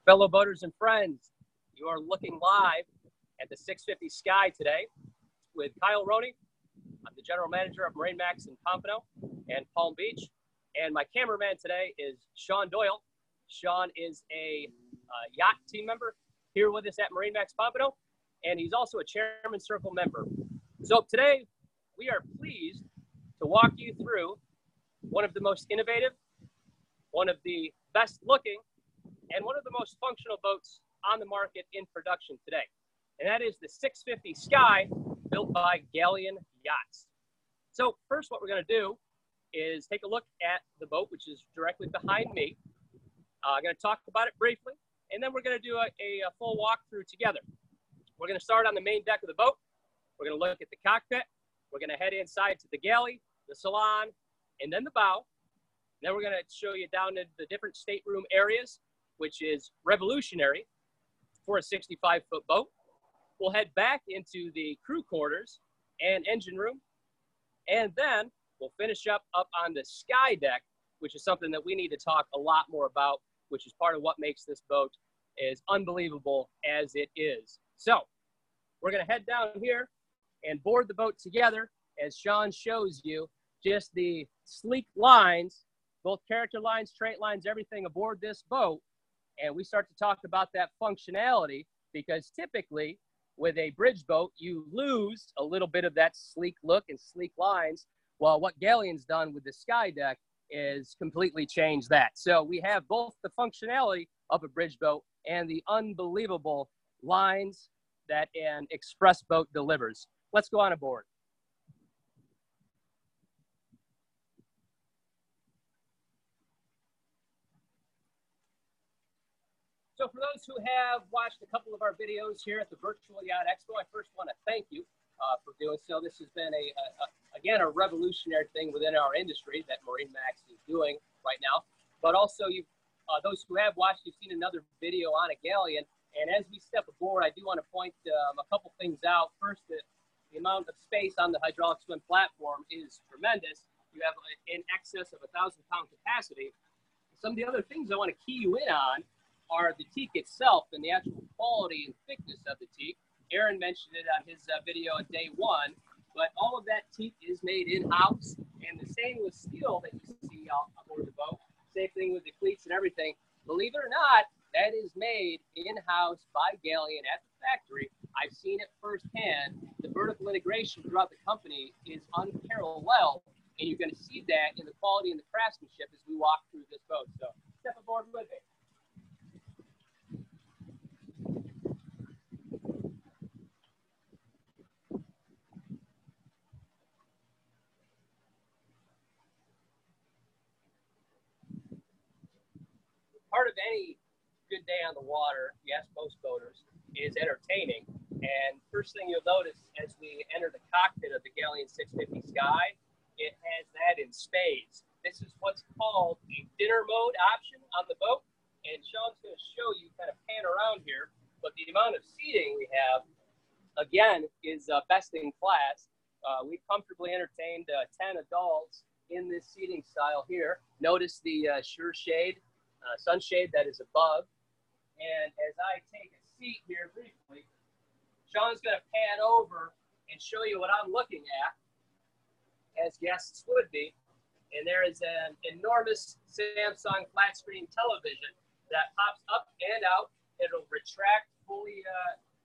Fellow boaters and friends, you are looking live at the 650 Sky today with Kyle Roney. I'm the general manager of MarineMax in Pompano and Palm Beach. And my cameraman today is Sean Doyle. Sean is a yacht team member here with us at MarineMax Pompano, and he's also a Chairman Circle member. So today we are pleased to walk you through one of the most innovative, one of the best looking, and one of the most functional boats on the market in production today. And that is the 650 Sky, built by Galeon Yachts. So first, what we're going to do is take a look at the boat, which is directly behind me. I'm going to talk about it briefly, and then we're going to do a full walkthrough together. We're going to start on the main deck of the boat. We're going to look at the cockpit. We're going to head inside to the galley, the salon, and then the bow. And then we're going to show you down into the different stateroom areas, which is revolutionary for a 65-foot boat. We'll head back into the crew quarters and engine room, and then we'll finish up on the SKYdeck, which is something that we need to talk a lot more about, which is part of what makes this boat as unbelievable as it is. So we're going to head down here and board the boat together as Sean shows you just the sleek lines, both character lines, trait lines, everything aboard this boat. And we start to talk about that functionality, because typically with a bridge boat, you lose a little bit of that sleek look and sleek lines. Well, what Galeon's done with the SKYdeck is completely changed that. So we have both the functionality of a bridge boat and the unbelievable lines that an express boat delivers. Let's go on aboard. So for those who have watched a couple of our videos here at the Virtual Yacht Expo, I first want to thank you for doing so. This has been, again, a revolutionary thing within our industry that MarineMax is doing right now. But also, those who have watched, you've seen another video on a Galeon. And as we step aboard, I do want to point a couple things out. First, the amount of space on the hydraulic swim platform is tremendous. You have in excess of 1,000-pound capacity. Some of the other things I want to key you in on are the teak itself and the actual quality and thickness of the teak. Aaron mentioned it on his video on day one, but all of that teak is made in-house, and the stainless steel that you see aboard the boat, same thing with the cleats and everything. Believe it or not, that is made in-house by Galeon at the factory. I've seen it firsthand. The vertical integration throughout the company is unparalleled, and you're going to see that in the quality and the craftsmanship as we walk through this boat. So step aboard with me. Part of any good day on the water, yes, most boaters, is entertaining. And first thing you'll notice as we enter the cockpit of the Galeon 650 Sky, it has that in spades. This is what's called a dinner mode option on the boat. And Sean's going to show you, kind of pan around here, but the amount of seating we have, again, is best in class. We've comfortably entertained 10 adults in this seating style here. Notice the sure shade. Sunshade that is above. And as I take a seat here briefly, Sean's going to pan over and show you what I'm looking at, as guests would be. And there is an enormous Samsung flat screen television that pops up and out. It'll retract fully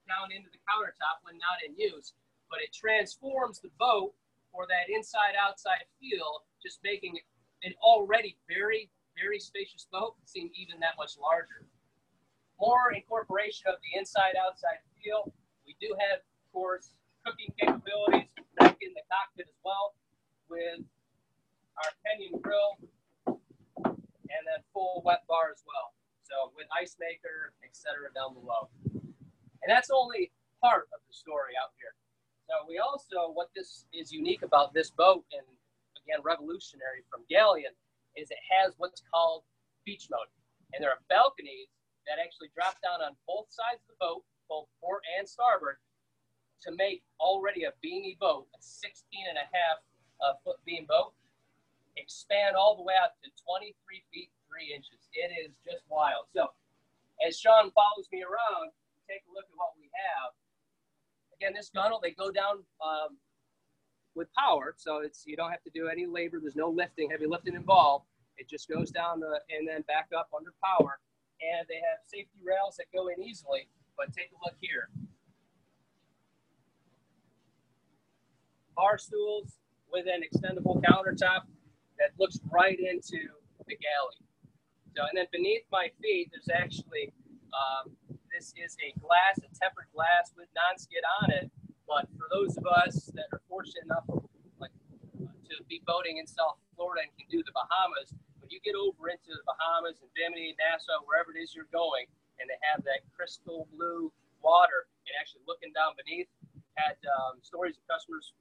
down into the countertop when not in use, but it transforms the boat for that inside-outside feel, just making it an already very spacious boat seem even that much larger. More incorporation of the inside-outside feel. We do have, of course, cooking capabilities back in the cockpit as well, with our Kenyon grill and then full wet bar as well. So with ice maker, etc. down below. And that's only part of the story out here. So we also, what this is unique about this boat, and again revolutionary from Galeon, is it has what's called beach mode. And there are balconies that actually drop down on both sides of the boat, both port and starboard, to make already a beamy boat, a 16.5 foot beam boat, expand all the way out to 23 feet 3 inches. It is just wild. So as Sean follows me around, take a look at what we have. Again, this gunnel, they go down with power, so you don't have to do any labor. There's no lifting, heavy lifting involved. It just goes down and then back up under power. And they have safety rails that go in easily. But take a look here. Bar stools with an extendable countertop that looks right into the galley. So, and then beneath my feet, there's actually, this is a glass, a tempered glass with non-skid on it. But for those of us that are fortunate enough to be boating in South Florida and can do the Bahamas, when you get over into the Bahamas and Bimini, Nassau, wherever it is you're going, and they have that crystal blue water, and actually looking down beneath, had stories of customers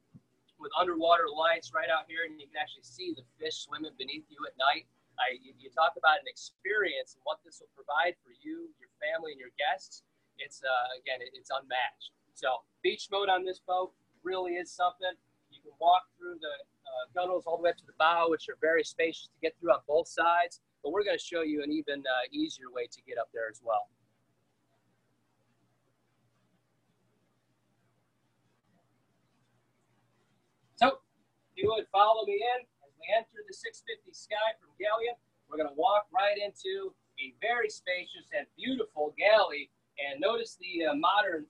with underwater lights right out here, and you can actually see the fish swimming beneath you at night. You talk about an experience and what this will provide for you, your family, and your guests. It's, again, it's unmatched. So beach mode on this boat really is something. You can walk through the gunnels all the way up to the bow, which are very spacious to get through on both sides. But we're going to show you an even easier way to get up there as well. So if you would follow me in as we enter the 650 Sky from Galeon, we're going to walk right into a very spacious and beautiful galley. And notice the modern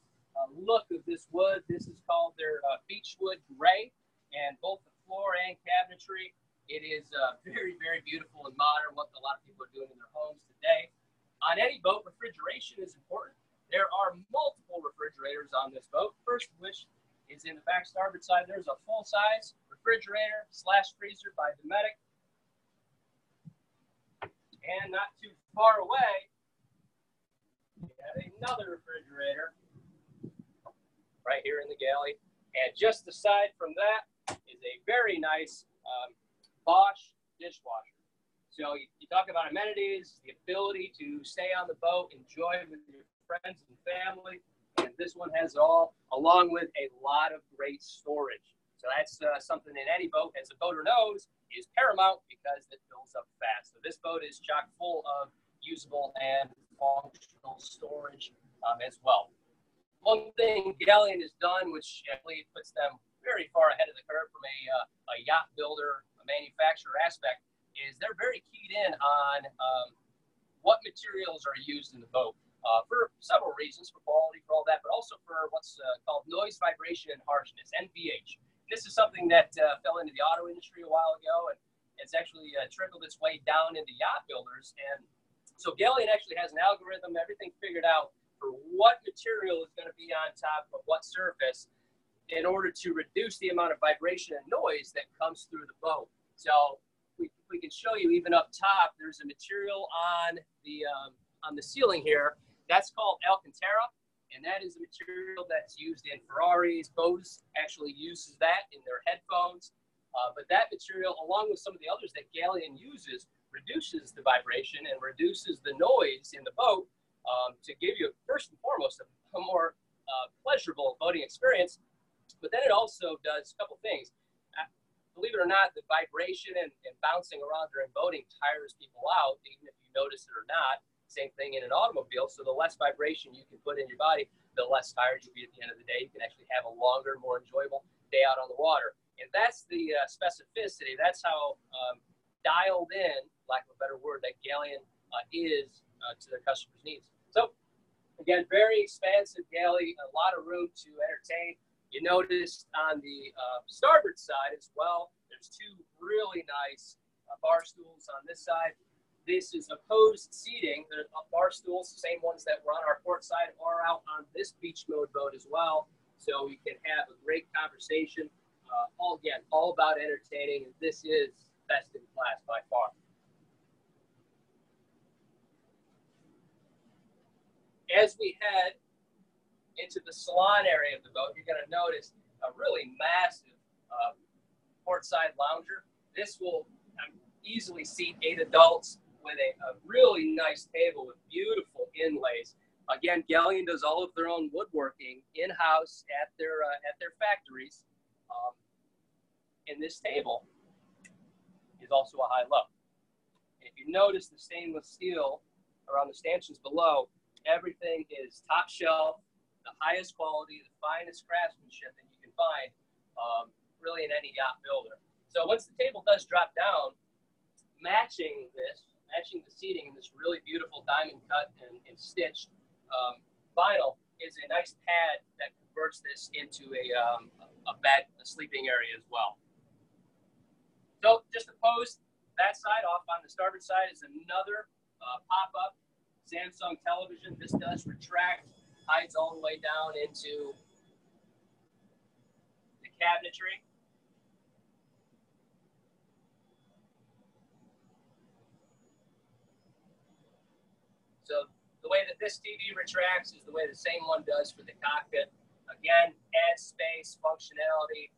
look of this wood. This is called their beechwood gray, and both the floor and cabinetry. It is very, very beautiful and modern, what a lot of people are doing in their homes today. On any boat, refrigeration is important. There are multiple refrigerators on this boat. First of which is in the back starboard side. There's a full-size refrigerator / freezer by Dometic. And not too far away, we have another refrigerator right here in the galley. And just aside from that is a very nice Bosch dishwasher. So you talk about amenities, the ability to stay on the boat, enjoy with your friends and family. And this one has it all, along with a lot of great storage. So that's something in any boat, as the boater knows, is paramount because it fills up fast. So this boat is chock full of usable and functional storage as well. One thing Galeon has done, which I believe puts them very far ahead of the curve from a yacht builder, a manufacturer aspect, is they're very keyed in on what materials are used in the boat for several reasons, for quality, for all that, but also for what's called noise, vibration, and harshness, NVH. This is something that fell into the auto industry a while ago, and it's actually trickled its way down into yacht builders. And so Galeon actually has an algorithm, everything figured out for what material is going to be on top of what surface in order to reduce the amount of vibration and noise that comes through the boat. So we can show you even up top, there's a material on the ceiling here. That's called Alcantara. And that is a material that's used in Ferraris. Bose actually uses that in their headphones. But that material, along with some of the others that Galeon uses, reduces the vibration and reduces the noise in the boat to give you, first and foremost, a more pleasurable boating experience. But then it also does a couple things. Believe it or not, the vibration and bouncing around during boating tires people out, even if you notice it or not. Same thing in an automobile. So the less vibration you can put in your body, the less tired you'll be at the end of the day. You can actually have a longer, more enjoyable day out on the water. And that's the specificity. That's how dialed in, lack of a better word, that Galeon is to their customers' needs. So again, very expansive galley, a lot of room to entertain. You noticed on the starboard side as well, there's two really nice bar stools on this side. This is opposed seating. The bar stools, the same ones that were on our port side, are out on this beach mode boat as well. So you can have a great conversation. All about entertaining. This is best in class by far. As we head into the salon area of the boat, you're going to notice a really massive port side lounger. This will easily seat 8 adults with a really nice table with beautiful inlays. Again, Galeon does all of their own woodworking in-house at their factories. And this table is also a high-low. If you notice the stainless steel around the stanchions below, Everything is top shelf, the highest quality, the finest craftsmanship that you can find, really in any yacht builder. So once the table does drop down, matching the seating in this really beautiful diamond cut and stitched vinyl is a nice pad that converts this into a bed, a sleeping area as well. So just to pose that side off on the starboard side is another pop-up Samsung television. This does retract, hides all the way down into the cabinetry. So the way that this TV retracts is the way the same one does for the cockpit. Again, adds space, functionality,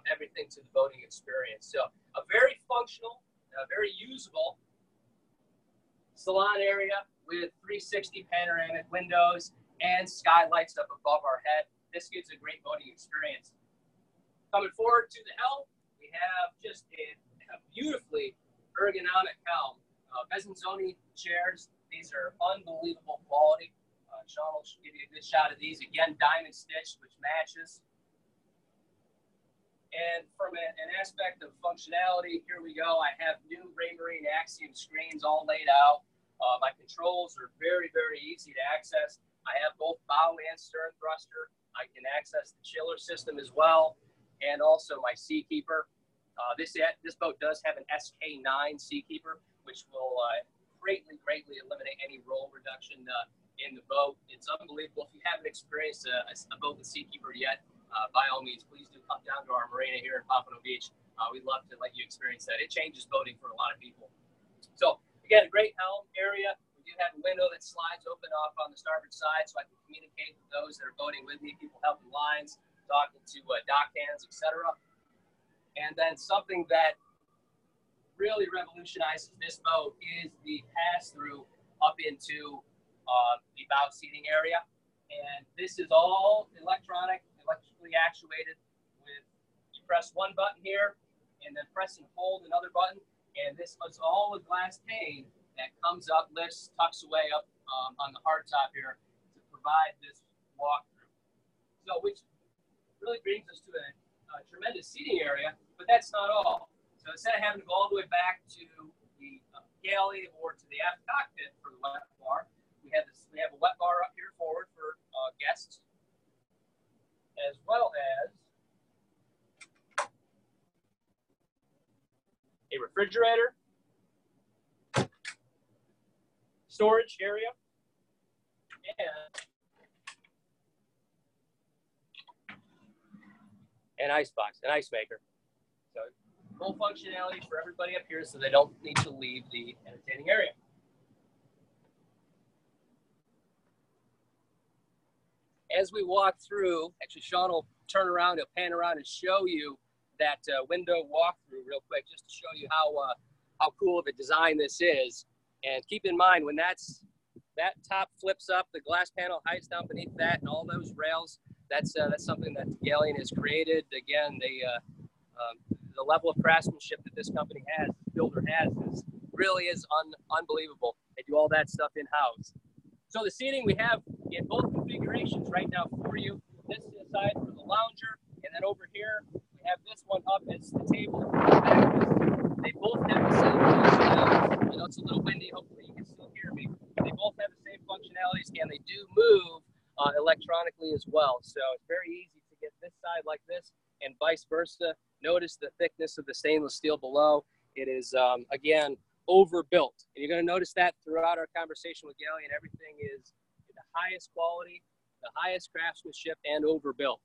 everything to the boating experience. So a very functional, very usable salon area with 360 panoramic windows and skylights up above our head. This gives a great boating experience. Coming forward to the helm, we have just a beautifully ergonomic helm. Bezanzoni chairs. These are unbelievable quality. Sean will give you a good shot of these. Again, diamond stitched, which matches. And from an aspect of functionality, here we go. I have new Raymarine Axiom screens all laid out. My controls are very, very easy to access. I have both bow and stern thruster. I can access the chiller system as well, and also my Seakeeper. This boat does have an SK9 Seakeeper, which will greatly eliminate any roll reduction in the boat. It's unbelievable. If you haven't experienced a boat with Seakeeper yet, by all means, please do come down to our marina here in Pompano Beach. We'd love to let you experience that. It changes boating for a lot of people. So again, a great helm area. We do have a window that slides open off on the starboard side, so I can communicate with those that are boating with me, people helping lines, talking to dock hands, etc. And then something that really revolutionizes this boat is the pass-through up into the bow seating area. And this is all electrically actuated with, you press one button here and then press and hold another button. And this is all a glass pane that comes up, lifts, tucks away up on the hard top here to provide this walkthrough. So which really brings us to a tremendous seating area, but that's not all. So instead of having to go all the way back to the galley or to the aft cockpit for the wet bar, we have a wet bar up here forward for guests, as well as a refrigerator, storage area, and an ice box, an ice maker. So full functionality for everybody up here so they don't need to leave the entertaining area. As we walk through, actually Sean will turn around, he'll pan around and show you that window walkthrough real quick, just to show you how cool of a design this is. And keep in mind, when that top flips up, the glass panel hides down beneath that, and all those rails, that's something that Galeon has created. Again, the level of craftsmanship that this company has, this builder has, really is unbelievable. They do all that stuff in-house. So the seating we have in both configurations right now for you. This is the side for the lounger, and then over here we have this one up as the table. They both have the same functionalities. I know it's a little windy, hopefully you can still hear me. They both have the same functionalities, and they do move electronically as well. So it's very easy to get this side like this and vice versa. Notice the thickness of the stainless steel below. It is, again, overbuilt. And you're going to notice that throughout our conversation with Galeon. Everything is the highest quality, the highest craftsmanship, and overbuilt.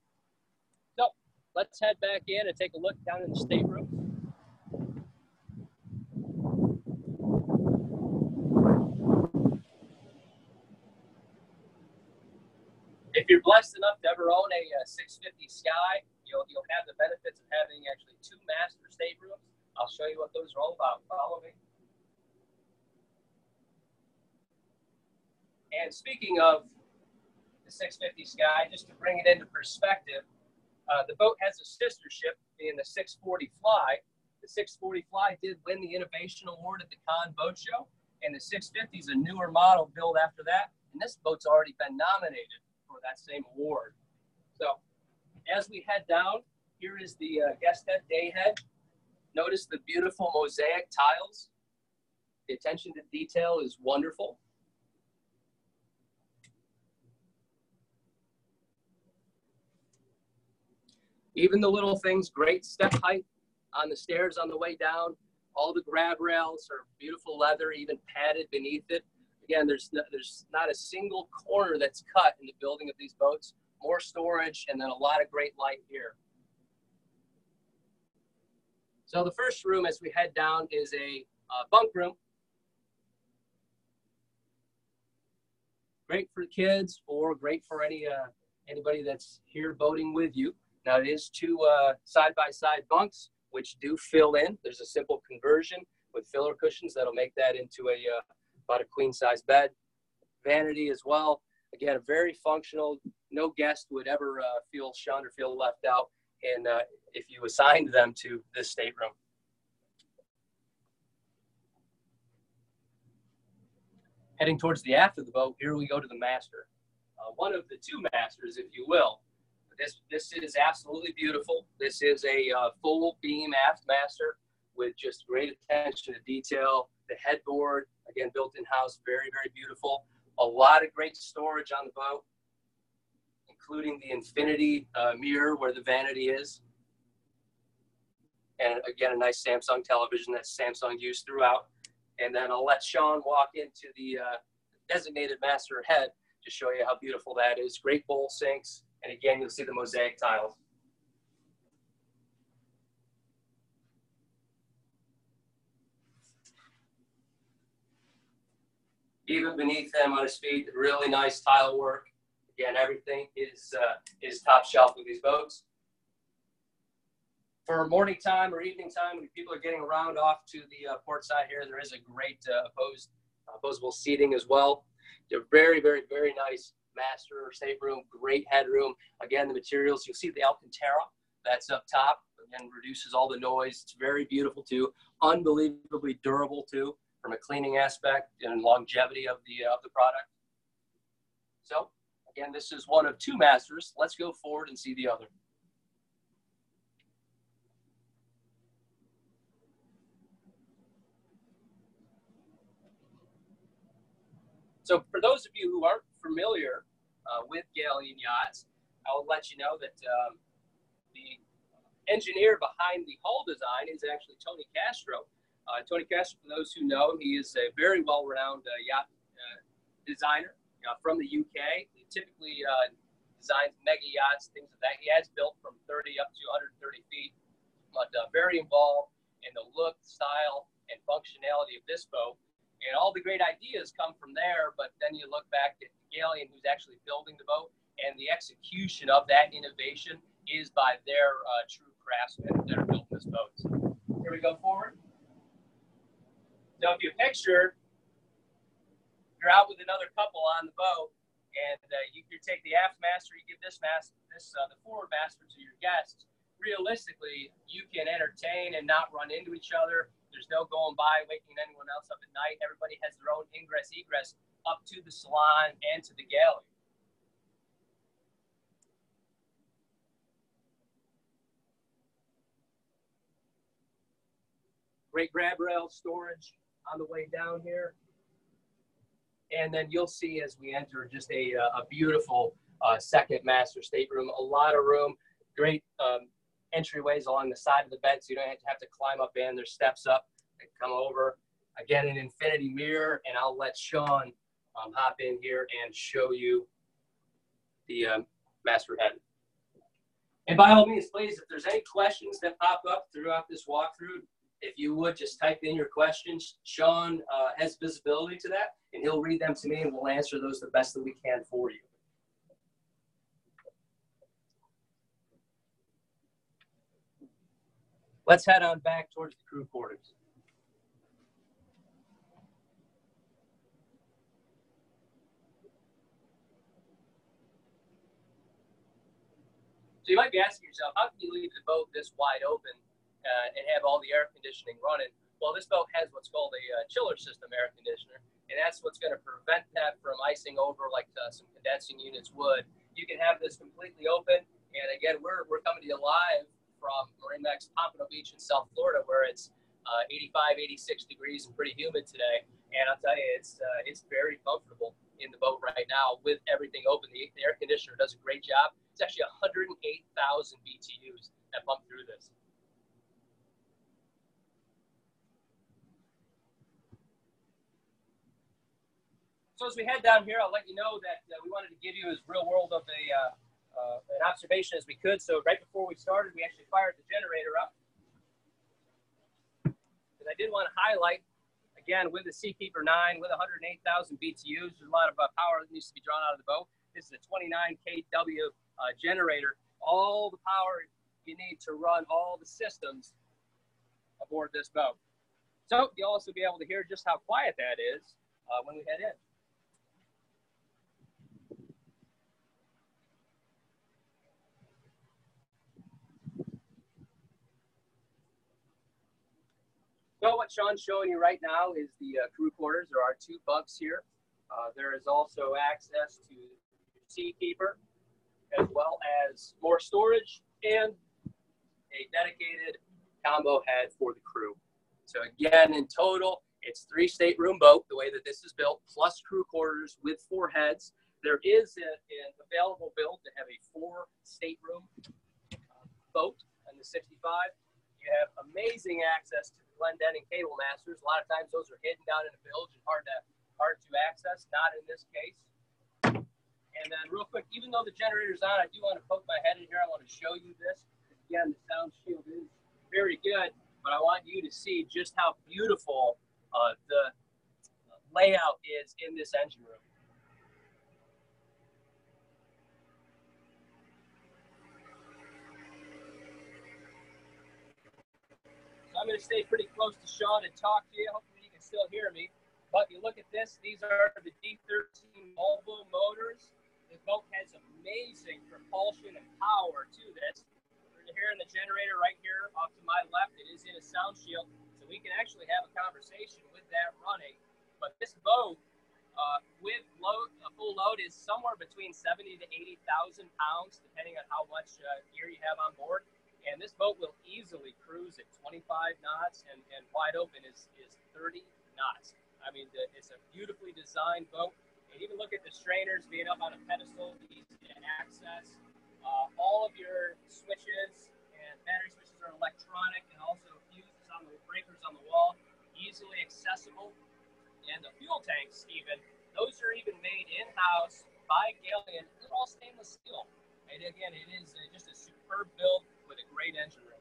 So let's head back in and take a look down in the stateroom. If you're blessed enough to ever own a 650 Sky, you'll have the benefits of having actually 2 master staterooms. I'll show you what those are all about. Follow me. And speaking of the 650 Sky, just to bring it into perspective, the boat has a sister ship being the 640 Fly. The 640 Fly did win the Innovation Award at the Cannes Boat Show, and the 650 is a newer model built after that. And this boat's already been nominated for that same award. So as we head down, here is the guest head, day head. Notice the beautiful mosaic tiles. The attention to detail is wonderful. Even the little things, great step height on the stairs on the way down. All the grab rails are beautiful leather, even padded beneath it. Again, there's not a single corner that's cut in the building of these boats. More storage, and then a lot of great light here. So the first room as we head down is a bunk room. Great for kids or great for anybody that's here boating with you. Now it is two side-by-side bunks, which do fill in. There's a simple conversion with filler cushions that'll make that into about a queen-size bed. Vanity as well. Again, very functional. No guest would ever feel shunned or feel left out, and if you assigned them to this stateroom. Heading towards the aft of the boat, here we go to the master. One of the two masters, if you will. This is absolutely beautiful. This is a full beam aft master with just great attention to detail. The headboard, again, built in-house, very, very beautiful. A lot of great storage on the boat, including the infinity mirror where the vanity is. And again, a nice Samsung television that Samsung used throughout. And then I'll let Sean walk into the designated master head to show you how beautiful that is. Great bowl sinks. And again, you'll see the mosaic tiles. Even beneath them on his feet, really nice tile work. Again, everything is top shelf with these boats. For morning time or evening time, when people are getting around off to the port side here, there is a great opposable seating as well. They're very, very, very nice master stateroom, great headroom. Again, the materials, you'll see the Alcantara that's up top, again, reduces all the noise. It's very beautiful too, unbelievably durable too, from a cleaning aspect and longevity of the product. So again, this is one of two masters. Let's go forward and see the other. So for those of you who aren't familiar with Galeon yachts, I'll let you know that the engineer behind the hull design is actually Tony Castro. Tony Castro, for those who know, he is a very well-renowned yacht designer from the UK. He typically designs mega yachts, things like that. He has built from 30 up to 130 feet, but very involved in the look, style, and functionality of this boat. And all the great ideas come from there, but then you look back at Galeon, who's actually building the boat, and the execution of that innovation is by their true craftsmen that are building this boat. Here we go forward. So if you picture, you're out with another couple on the boat, and you take the aft master, you give the forward master to your guests. Realistically, you can entertain and not run into each other. There's no going by, waking anyone else up at night. Everybody has their own ingress, egress up to the salon and to the galley. Great grab rail storage on the way down here. And then you'll see as we enter just a beautiful second master stateroom, a lot of room, great entryways along the side of the bed, so you don't have to climb up in. There's steps up and come over. Again, an infinity mirror, and I'll let Sean hop in here and show you the master head. And by all means, please, if there's any questions that pop up throughout this walkthrough, if you would just type in your questions. Sean has visibility to that, and he'll read them to me, and we'll answer those the best that we can for you. Let's head on back towards the crew quarters. So you might be asking yourself, how can you leave the boat this wide open and have all the air conditioning running? Well, this boat has what's called a chiller system air conditioner, and that's what's going to prevent that from icing over like some condensing units would. You can have this completely open, and again, we're coming to you live from MarineMax Pompano Beach in South Florida, where it's 85, 86 degrees and pretty humid today. And I'll tell you, it's very comfortable in the boat right now with everything open. The air conditioner does a great job. It's actually 108,000 BTUs that pump through this. So as we head down here, I'll let you know that we wanted to give you as real world of an observation as we could. So right before we started, we actually fired the generator up. Because I did want to highlight, again, with the Seakeeper 9, with 108,000 BTUs, there's a lot of power that needs to be drawn out of the boat. This is a 29 kW generator. All the power you need to run all the systems aboard this boat. So you'll also be able to hear just how quiet that is when we head in. So what Sean's showing you right now is the crew quarters. There are 2 bunks here. There is also access to Seakeeper, as well as more storage and a dedicated combo head for the crew. So again, in total, it's 3 stateroom boat, the way that this is built, plus crew quarters with 4 heads. There is an available build to have a 4 stateroom boat on the 65. You have amazing access to the Glendenning cable masters. A lot of times those are hidden down in the bilge and hard to access. Not in this case. And then real quick, even though the generator's on, I do want to poke my head in here. I want to show you this. Again, the sound shield is very good, but I want you to see just how beautiful the layout is in this engine room. So I'm going to stay pretty close to Sean and talk to you. Hopefully you can still hear me. But you look at this, these are the D13 Volvo motors. The boat has amazing propulsion and power to this. We're hearing the generator right here off to my left. It is in a sound shield, so we can actually have a conversation with that running. But this boat, with a full load, is somewhere between 70 to 80,000 pounds, depending on how much gear you have on board. And this boat will easily cruise at 25 knots, and wide open is 30 knots. I mean, it's a beautifully designed boat. And even look at the strainers being up on a pedestal, easy to access. All of your switches and battery switches are electronic, and also fuses on the breakers on the wall, easily accessible. And the fuel tanks, even, those are even made in-house by Galeon. They're all stainless steel. And again, it is just a superb build with a great engine room.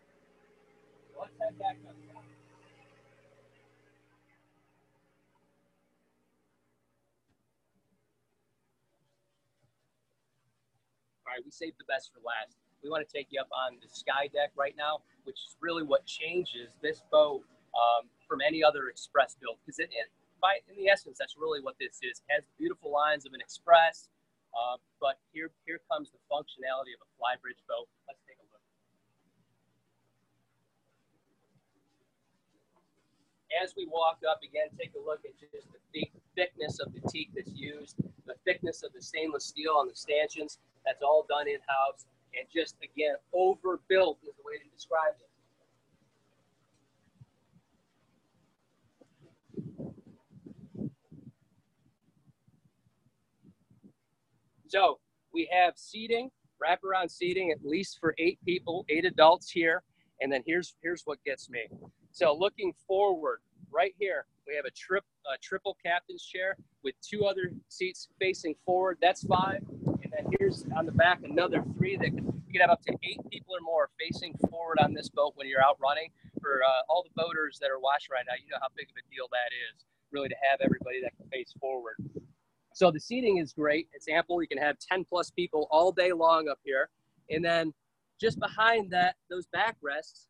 So let's head back up top. All right, we saved the best for last. We want to take you up on the SKYdeck right now, which is really what changes this boat from any other Express build. Because in the essence, that's really what this is. It has beautiful lines of an Express, but here comes the functionality of a flybridge boat. Let's take a look. As we walk up, again, take a look at just the thickness of the teak that's used, the thickness of the stainless steel on the stanchions. That's all done in-house, and just, again, overbuilt is the way to describe it. So we have seating, wraparound seating, at least for 8 people, 8 adults here. And then here's what gets me. So looking forward, right here, we have a triple captain's chair with 2 other seats facing forward. That's 5. And then here's on the back another 3 that you can have up to 8 people or more facing forward on this boat when you're out running. For all the boaters that are watching right now, you know how big of a deal that is, really, to have everybody that can face forward. So the seating is great. It's ample. You can have 10 plus people all day long up here. And then just behind that, those backrests.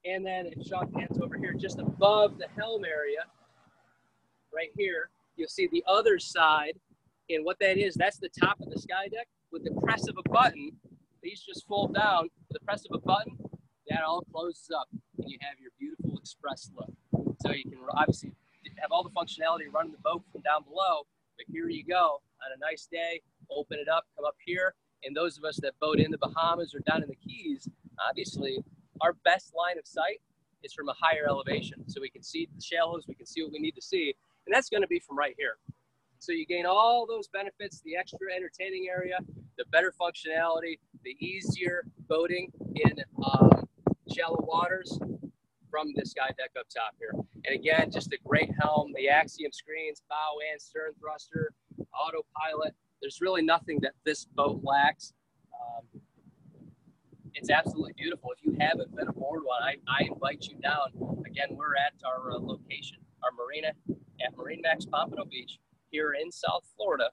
And then if Sean pans over here, just above the helm area, right here, you'll see the other side. And what that is, that's the top of the SKYdeck. With the press of a button, these just fold down. With the press of a button, that all closes up, and you have your beautiful Express look. So you can obviously have all the functionality running the boat from down below. But here you go, on a nice day, open it up, come up here. And those of us that boat in the Bahamas or down in the Keys, obviously our best line of sight is from a higher elevation. So we can see the shallows, we can see what we need to see. And that's gonna be from right here. So you gain all those benefits, the extra entertaining area, the better functionality, the easier boating in shallow waters from this SKYdeck up top here. And again, just a great helm, the Axiom screens, bow and stern thruster, autopilot. There's really nothing that this boat lacks. It's absolutely beautiful. If you haven't been aboard one, I invite you down. Again, we're at our location, our marina at MarineMax Pompano Beach here in South Florida.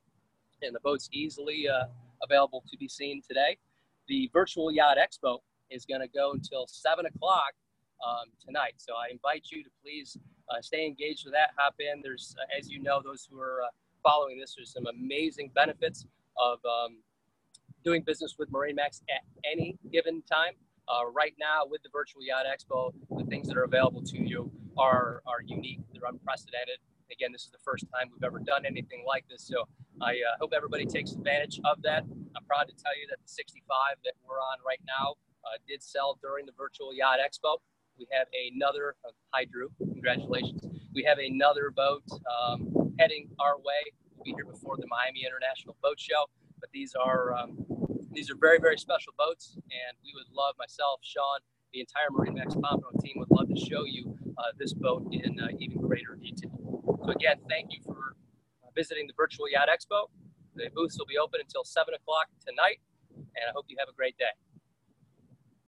And the boat's easily available to be seen today. The virtual Yacht Expo is going to go until 7 o'clock tonight. So I invite you to please stay engaged with that, hop in. There's, as you know, those who are following this, there's some amazing benefits of doing business with MarineMax at any given time. Right now with the virtual Yacht Expo, the things that are available to you are unique, they're unprecedented. Again, this is the first time we've ever done anything like this. So I hope everybody takes advantage of that. I'm proud to tell you that the 65 that we're on right now did sell during the virtual Yacht Expo. We have another, hi Drew, congratulations. We have another boat heading our way. We'll be here before the Miami International Boat Show, but these are very, very special boats, and we would love, myself, Sean, the entire MarineMax Pompano team would love to show you this boat in even greater detail. So again, thank you for visiting the virtual Yacht Expo. The booths will be open until 7 o'clock tonight, and I hope you have a great day.